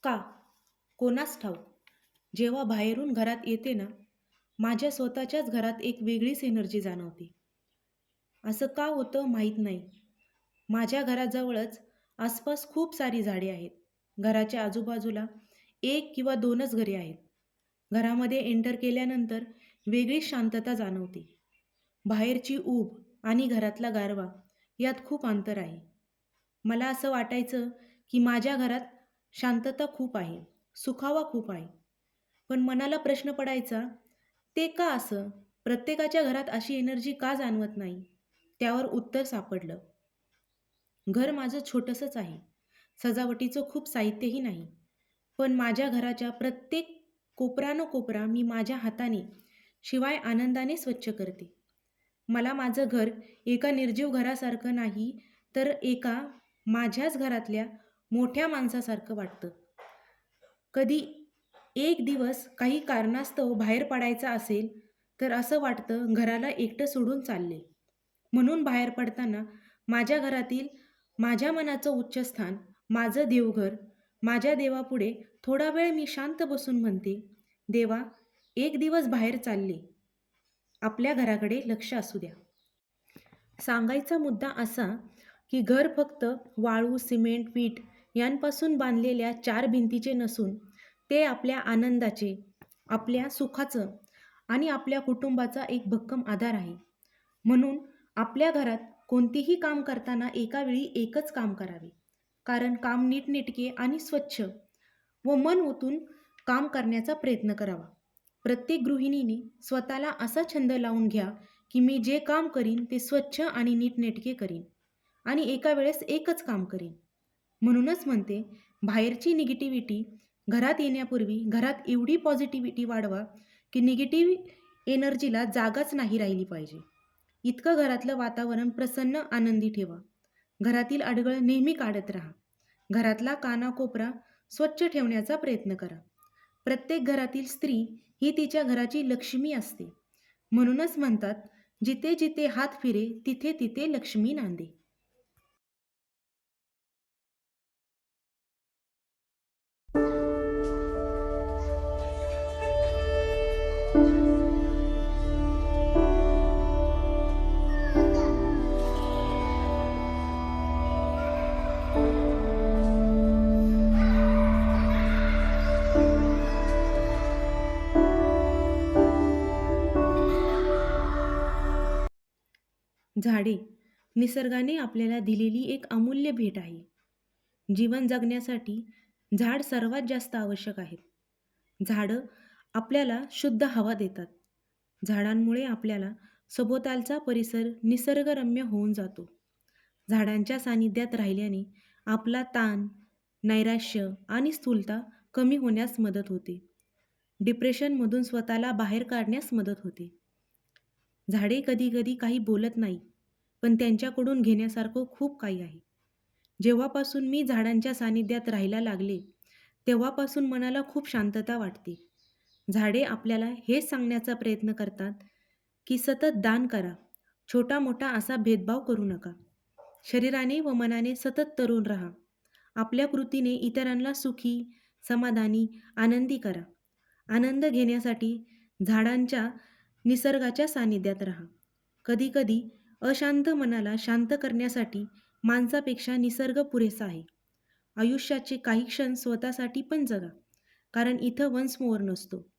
का? कोणास ठाऊक. जेव्हा बाहेरून घरात येते ना, माझ्या स्वतःच्याच घरात एक वेगळीच एनर्जी जाणवते. असं का होतं माहीत नाही. माझ्या घराजवळच आसपास खूप सारी झाडे आहेत. घराच्या आजूबाजूला एक किंवा दोनच घरे आहेत. घरामध्ये एंटर केल्यानंतर वेगळीच शांतता जाणवते. बाहेरची ऊब आणि घरातला गारवा यात खूप अंतर आहे. मला असं वाटायचं की माझ्या घरात शांतता खूप आहे, सुखावा खूप आहे. पण मनाला प्रश्न पडायचा, ते का असं? प्रत्येकाच्या घरात अशी एनर्जी का जाणवत नाही? त्यावर उत्तर सापडलं. घर माझं छोटंसंच आहे. सजावटीचं खूप साहित्यही नाही. पण माझ्या घराच्या प्रत्येक कोपरा मी माझ्या हाताने, शिवाय आनंदाने स्वच्छ करते. मला माझं घर एका निर्जीव घरासारखं नाही, तर एका माझ्याच घरातल्या मोठ्या माणसासारखं वाटतं. कधी एक दिवस काही कारणास्तव बाहेर पडायचं असेल, तर असं वाटतं घराला एकटं सोडून चालले. म्हणून बाहेर पडताना माझ्या घरातील माझ्या मनाचं उच्चस्थान, माझं देवघर, माझ्या देवापुढे थोडा वेळ मी शांत बसून म्हणते, देवा, एक दिवस बाहेर चालले, आपल्या घराकडे लक्ष असू द्या. सांगायचा मुद्दा असा, की घर फक्त वाळू, सिमेंट, वीट यांपासून बांधलेल्या चार भिंतीचे नसून ते आपल्या आनंदाचे, आपल्या सुखाचं आणि आपल्या कुटुंबाचा एक भक्कम आधार आहे. म्हणून आपल्या घरात कोणतेही काम करताना एका वेळी एकच काम करावे. कारण काम नीटनेटके आणि स्वच्छ व मन ओतून काम करण्याचा प्रयत्न करावा. प्रत्येक गृहिणीने स्वतःला असा छंद लावून घ्या, की मी जे काम करीन ते स्वच्छ आणि नीटनेटके करीन आणि एका वेळेस एकच काम करीन. म्हणूनच म्हणते, बाहेरची निगेटिव्हिटी घरात येण्यापूर्वी घरात एवढी पॉझिटिव्हिटी वाढवा, की निगेटिव्ह एनर्जीला जागाच नाही राहिली पाहिजे. इतकं घरातलं वातावरण प्रसन्न, आनंदी ठेवा. घरातील अडगळ नेहमी काढत राहा. घरातला कानाकोपरा स्वच्छ ठेवण्याचा प्रयत्न करा. प्रत्येक घरातील स्त्री ही तिच्या घराची लक्ष्मी असते. म्हणूनच म्हणतात, जिथे जिथे हात फिरे तिथे तिथे लक्ष्मी नांदे. झाडे निसर्गाने आपल्याला दिलेली एक अमूल्य भेट आहे. जीवन जगण्यासाठी झाड सर्वात जास्त आवश्यक आहेत. झाडं आपल्याला शुद्ध हवा देतात. झाडांमुळे आपल्याला सभोवतालचा परिसर निसर्गरम्य होऊन जातो. झाडांच्या सानिध्यात राहिल्याने आपला ताण, नैराश्य आणि स्थूलता कमी होण्यास मदत होते. डिप्रेशनमधून स्वतःला बाहेर काढण्यास मदत होते. झाडे कधी-कधी काही बोलत नाही, पण त्यांच्याकडून घेण्यासारखं खूप काही आहे. जेव्हापासून मी झाडांच्या सानिध्यात राहायला लागले, तेव्हापासून मनाला खूप शांतता वाटते. झाडे आपल्याला हेच सांगण्याचा प्रयत्न करतात, की सतत दान करा. छोटा-मोठा असा भेदभाव करू नका. शरीराने व मनाने सतत तरुण राहा. आपल्या कृतीने इतरांना सुखी, समाधानी, आनंदी करा. आनंद घेण्यासाठी झाडांच्या, निसर्गाच्या सानिध्यात राहा. कधीकधी अशांत मनाला शांत करण्यासाठी माणसापेक्षा निसर्ग पुरेसा आहे. आयुष्याचे काही क्षण स्वतःसाठी पण जगा. कारण इथं वन्स मोअर नसतो.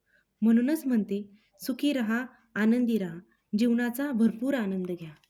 म्हणूनच म्हणते, सुखी रहा, आनंदी राहा. जीवनाचा भरपूर आनंद घ्या.